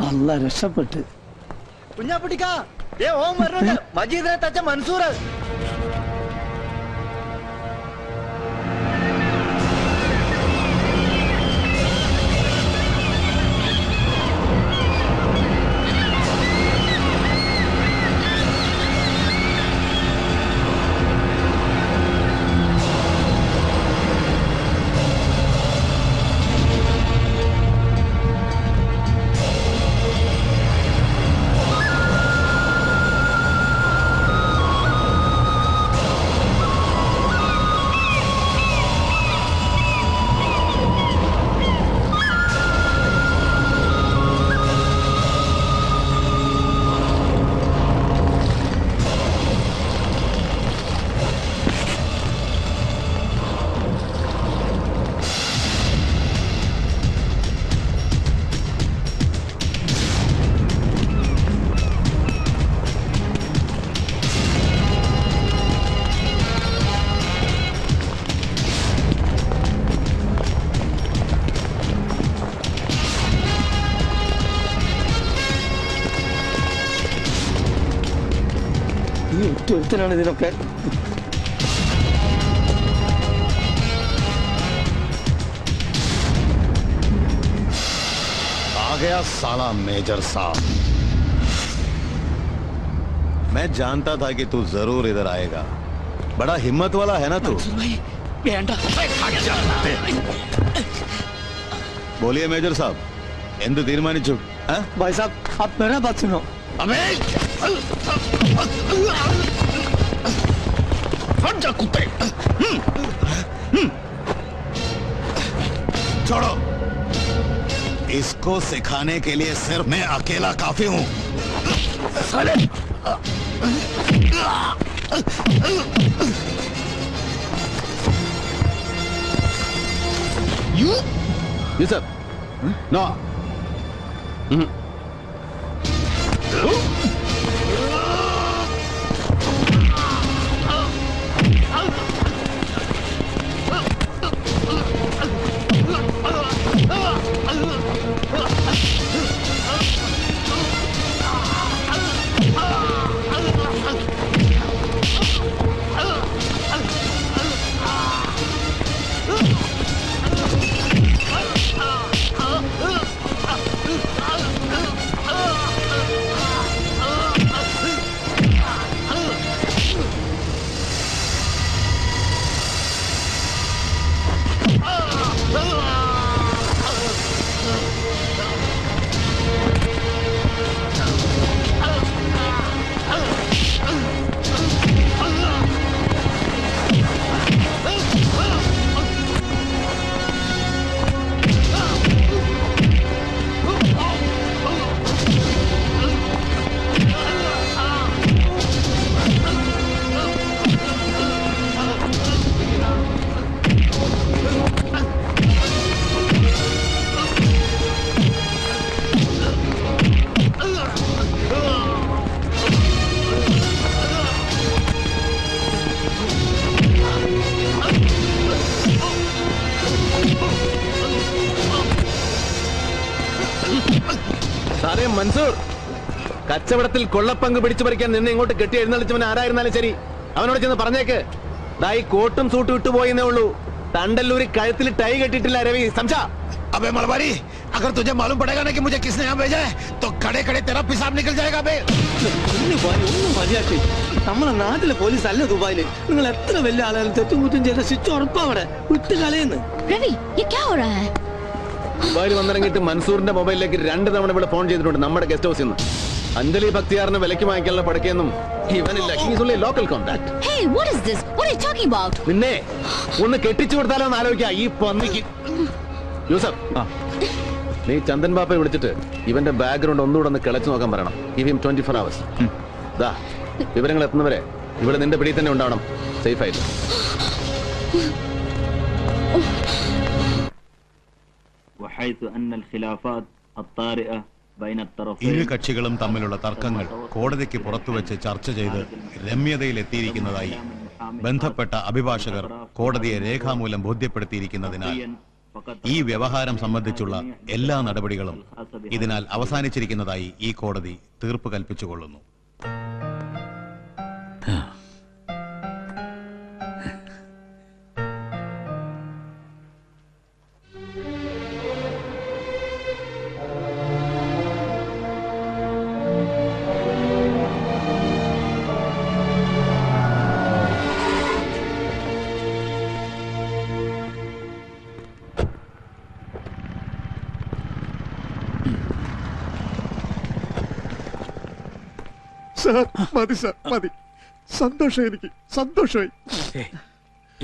അല്ല രക്ഷപ്പെട്ട്. കുഞ്ഞാപ്പിട്ടിക്കാ ഓം വരുന്നുണ്ട്. മജീദിനെ തച്ച മൻസൂർ. ഒരുത്തനാണ് ഇതിനൊക്കെ. आ गया साला मेजर साहब। मैं जानता था कि तू जरूर इधर आएगा। बड़ा हिम्मत वाला है ना तू। बोलिए मेजर साहब, എന്ത് തീരുമാനിച്ചു? भाई साहब आप मेरा बात सुनो. अबे हट जा कुत्ते। छोड़ो, इसको सिखाने के लिए सिर्फ मैं अकेला काफी हूं। साले ये सब नो സാറേ മൻസൂർ, കച്ചവടത്തിൽ കൊള്ളപ്പങ്ക് പിടിച്ചു പറിക്കാൻ നിന്നെ ഇങ്ങോട്ട് കെട്ടി എഴുന്നള്ളിച്ചവൻ ആരായിരുന്നാലും ശരി, അവനോട് ചെന്ന് പറഞ്ഞേക്ക് ദായി കോട്ടും സൂട്ടും ഇട്ടുപോയെന്നേ ഉള്ളൂ. തണ്ടല്ലൂരി കഴുത്തിൽ ടൈ കെട്ടിട്ടില്ല രവി, സംസാ. अबे मलबारी, अगर तुझे मालूम पड़ेगा ना कि मुझे किसने यहाँ भेजा है तो खड़े खड़े तेरा पेशाब निकल जाएगा बे। ഒന്നും മര്യാദ. നമ്മളെ നാട്ടിലെ പോലീസ് അല്ല ദുബായില്. നിങ്ങൾ എത്ര വലിയ ആളായാലും തെറ്റും കുറ്റും ചെയ്ത ശിക്ഷ ഉറപ്പാ അവിടെ. വിട്ട് കളയുന്നു. രവി ये क्या हो रहा है? ദുബായിൽ വന്നിറങ്ങിയിട്ട് മൻസൂറിന്റെ മൊബൈലിലേക്ക് 2 തവണ ഇവിടെ ഫോൺ ചെയ്തിട്ടുണ്ട് നമ്മുടെ ഗസ്റ്റ് ഹൗസിൽ നിന്ന്. അഞ്ജലി ഭക്തിയാറിന് വിലക്ക് വാങ്ങിക്കാനുള്ള പടക്കൊന്നും ഇവനില്ല. He's only local contact. Hey, what is this? What are you talking about? നിന്നെ ഒന്ന് കെട്ടിച്ചു കൊടുത്താലോ എന്ന് ആലോചിക്കാം ഈ പന്നിക്ക്. യൂസഫ്, നീ ചന്ദൻ ബാപ്പയെ വിളിച്ചിട്ട് ഇവന്റെ ബാക്ക്ഗ്രൗണ്ട് ഒന്നുകൂടെ ഒന്ന് കിളച്ചു നോക്കാൻ പറയണം. Give him 24 hours. ദാ വിവരങ്ങൾ എത്തുന്നവരെ ഇവിടെ നിന്റെ പിടി തന്നെ ഉണ്ടാവണം, സേഫ് ആയിട്ട്. ഇരു കക്ഷികളും തമ്മിലുള്ള തർക്കങ്ങൾ കോടതിക്ക് പുറത്തുവെച്ച് ചർച്ച ചെയ്ത് രമ്യതയിലെത്തിയിരിക്കുന്നതായി ബന്ധപ്പെട്ട അഭിഭാഷകർ കോടതിയെ രേഖാമൂലം ബോധ്യപ്പെടുത്തിയിരിക്കുന്നതിനാൽ ഈ വ്യവഹാരം സംബന്ധിച്ചുള്ള എല്ലാ നടപടികളും ഇതിനാൽ അവസാനിച്ചിരിക്കുന്നതായി ഈ കോടതി തീർപ്പ് കൽപ്പിച്ചുകൊള്ളുന്നു. സാർ മതി സാർ മതി. സന്തോഷം, എനിക്ക് സന്തോഷമായി.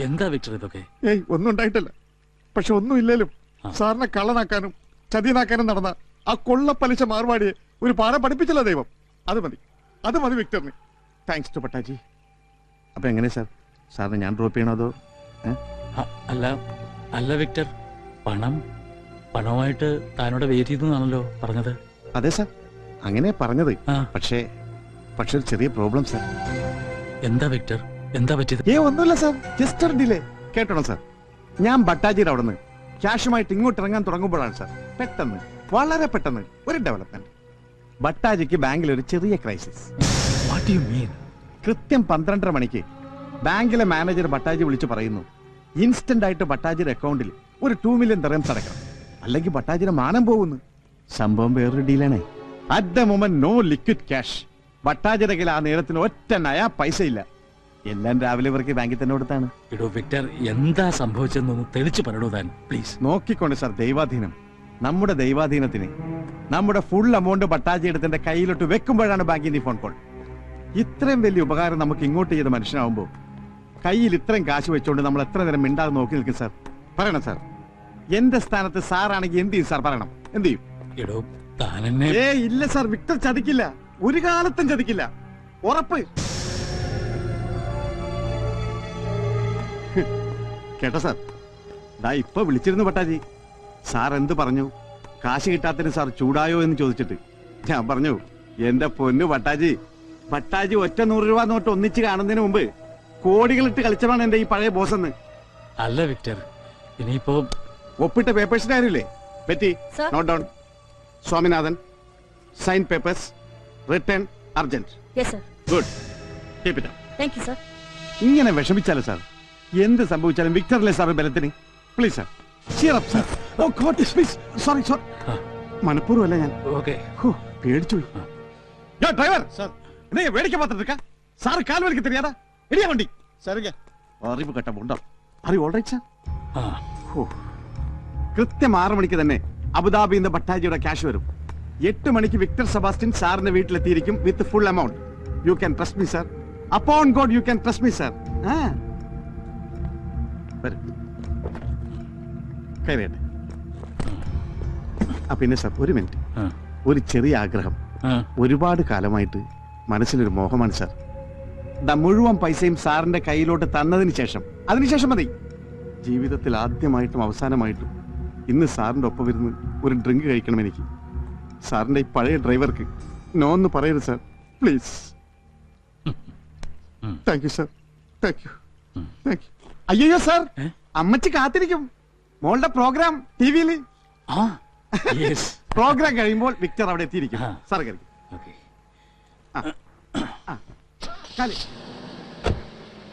എന്താ വിക്ടർ ഇതൊക്കെ? ഏയ് ഒന്നും ഉണ്ടായിട്ടല്ല. പക്ഷെ ഒന്നും ഇല്ലേലും സാറിനെ കള്ളനാക്കാനും ചതിയനാക്കാനും നടന്ന ആ കൊള്ള പലിശ മാർവാടിയെ ഒരു പാഠം പഠിപ്പിച്ചല്ലോ ദൈവം. അത് മതി, അത് മതി വിക്ടറിന്. Thanks to പട്ടാജി. അപ്പൊ എങ്ങനെ സാർ, സാറിന് ഞാൻ ഡ്രോപ്പ് ചെയ്യണോ അതോ? അല്ല അല്ല വിക്ടർ, പണമായിട്ട് താനോട് വെയിറ്റ് ചെയ്തെന്നാണല്ലോ പറഞ്ഞത്. അതെ സാർ, അങ്ങനെ പറഞ്ഞത്. പക്ഷേ ഒരു ചെറിയ പ്രോബ്ലം സാർ. എന്താ വിക്ടർ, എന്താ പറ്റിയത്? ഒന്നുമില്ല സാർ, ജസ്റ്റ് ഒരു ഡിലേ. കേട്ടോ സാർ, ഞാൻ ബട്ടാജിയുടെ അവിടെ നിന്ന് ക്യാഷുമായിട്ട് ഇങ്ങോട്ട് ഇറങ്ങാൻ തുടങ്ങുമ്പോഴാണ് സാർ പെട്ടെന്ന്, വളരെ പെട്ടെന്ന് ഒരു ഡെവലപ്മെന്റ്. ബട്ടാജിക്ക് ബാങ്കിൽ ഒരു ചെറിയ ക്രൈസിസ്. What you mean? കൃത്യം 12:30 മണിക്ക് ബാങ്കിലെ മാനേജർ ബട്ടാജി വിളിച്ചു പറയുന്നു, ഇൻസ്റ്റന്റ് ആയിട്ട് ബട്ടാജിയുടെ അക്കൗണ്ടിൽ ഒരു 2 മില്യൺ ദിർഹംസ് അടക്കണം, അല്ലെങ്കിൽ ബട്ടാജിയുടെ മാനം പോകുന്നു. സംഭവം വേറൊരു ഡീലാണേ. At the moment no liquid cash. ബട്ടാജിയുടെ കയ്യിൽ ആ നേരത്തിന് ഒറ്റ നയാ പൈസ ഇല്ല. എല്ലാം രാവിലെ ഇവർക്ക് ബാങ്കിൽ തന്നെ കൊടുത്താണ്. ഇടോ വിക്ടർ, എന്താ സംഭവിച്ചെന്നൊന്ന് തെളിച്ചു പറയണോ താൻ പ്ലീസ്. നോക്കിക്കൊണ്ട് സാർ, ദൈവാധീനം. നമ്മുടെ ദൈവാധീനത്തിന് നമ്മുടെ ഫുൾ എമൗണ്ട് ബട്ടാജി എടുത്തിന്റെ കയ്യിലോട്ട് വെക്കുമ്പോഴാണ് ബാങ്കിന്റെ ഫോൺ കോൾ. ഇത്രയും വലിയ ഉപകാരം നമുക്ക് ഇങ്ങോട്ട് ചെയ്ത മനുഷ്യനാവുമ്പോ കയ്യിൽ ഇത്രയും കാശ് വെച്ചോണ്ട് നമ്മൾ എത്ര നേരം മിണ്ടാതെ നോക്കി നിൽക്കും സാർ? പറയണം സാർ. എന്റെ സ്ഥാനത്ത് സാറാണെങ്കിൽ എന്ത് ചെയ്യും സാർ? പറയണം, എന്ത് ചെയ്യും? ഇടോ താനെന്നെ. ഇല്ല സാർ, വിക്ടർ ചതിക്കില്ല, ഒരു കാലത്തും ചതിക്കില്ല, ഉറപ്പ്. കേട്ടോ സാർ, ദാ ഇപ്പൊ വിളിച്ചിരുന്നു ബട്ടാജി. സാർ എന്ത് പറഞ്ഞു? കാശ് കിട്ടാത്തതിന് സാർ ചൂടായോ എന്ന് ചോദിച്ചിട്ട് ഞാൻ പറഞ്ഞു, എന്റെ പൊന്നു ബട്ടാജി, ബട്ടാജി ഒറ്റ 100 രൂപ നോട്ട് ഒന്നിച്ച് കാണുന്നതിന് മുമ്പ് കോടികളിട്ട് കളിച്ചതാണ് എന്റെ ഈ പഴയ ബോസ് എന്ന്. അല്ല വിക്ടർ, ഇനിയിപ്പോ ഒപ്പിട്ട പേപ്പേഴ്സിന്റെ കാര്യമില്ലേ Betty? Note down. Swaminathan, sign papers, return urgent. Good, keep it up. Thank you, sir. ഇങ്ങനെ വിഷമിച്ചാലോ സാർ? എന്ത് സംഭവിച്ചാലും വിക്ടറിലെ സാർ ബലത്തിന്. Please sir, cheer up sir. Oh God please, sorry sorry, മനഃപൂർവ്വമല്ല ഞാൻ. ഓക്കെ. പേടിച്ചു പോയി. ഡ്രൈവർ സാർ, നീ വേടിക്കാൻ പാത്തിട്ട് സാറ് കാൽ വലിക്ക് தெரியாதா? ഇടിയാ വണ്ടി. സാറിക്ക് അറിവ് കേട്ടമുണ്ടോ? അറിവ് ഓൾറൈറ്റ് സാർ. കൃത്യം 6 മണിക്ക് തന്നെ അബുദാബിയിൽ നിന്ന് ബട്ടാജിയുടെ ക്യാഷ് വരും. 8 മണിക്ക് വിക്ടർ സെബാസ്റ്റ്യൻ സാറിന്റെ വീട്ടിലെത്തിയിരിക്കും with full amount. You can trust me sir. Upon God you can trust me sir. കയറിയട്ടെ. പിന്നെ സാർ ഒരു മിനിറ്റ്, ഒരു ചെറിയ ആഗ്രഹം. ഒരുപാട് കാലമായിട്ട് മനസ്സിലൊരു മോഹമാണ് സാർ. മുഴുവൻ പൈസയും സാറിന്റെ കയ്യിലോട്ട് തന്നതിന് ശേഷം, അതിനുശേഷം മതി, ജീവിതത്തിൽ ആദ്യമായിട്ടും അവസാനമായിട്ടും ഇന്ന് സാറിന്റെ ഒപ്പം ഇരുന്ന് ഒരു ഡ്രിങ്ക് കഴിക്കണം എനിക്ക്. സാറിന്റെ ഈ പഴയ ഡ്രൈവർക്ക് നോ എന്ന് പറയരുത് sir, please. Thank you sir, thank you, thank you. അയ്യോ സാർ, അമ്മച്ചി കാത്തിരിക്കും. മോളുടെ പ്രോഗ്രാം ടിവിയിൽ. പ്രോഗ്രാം കഴിയുമ്പോൾ വിക്ടർ അവിടെ എത്തിയിരിക്കും. സാർ കഴിക്കും.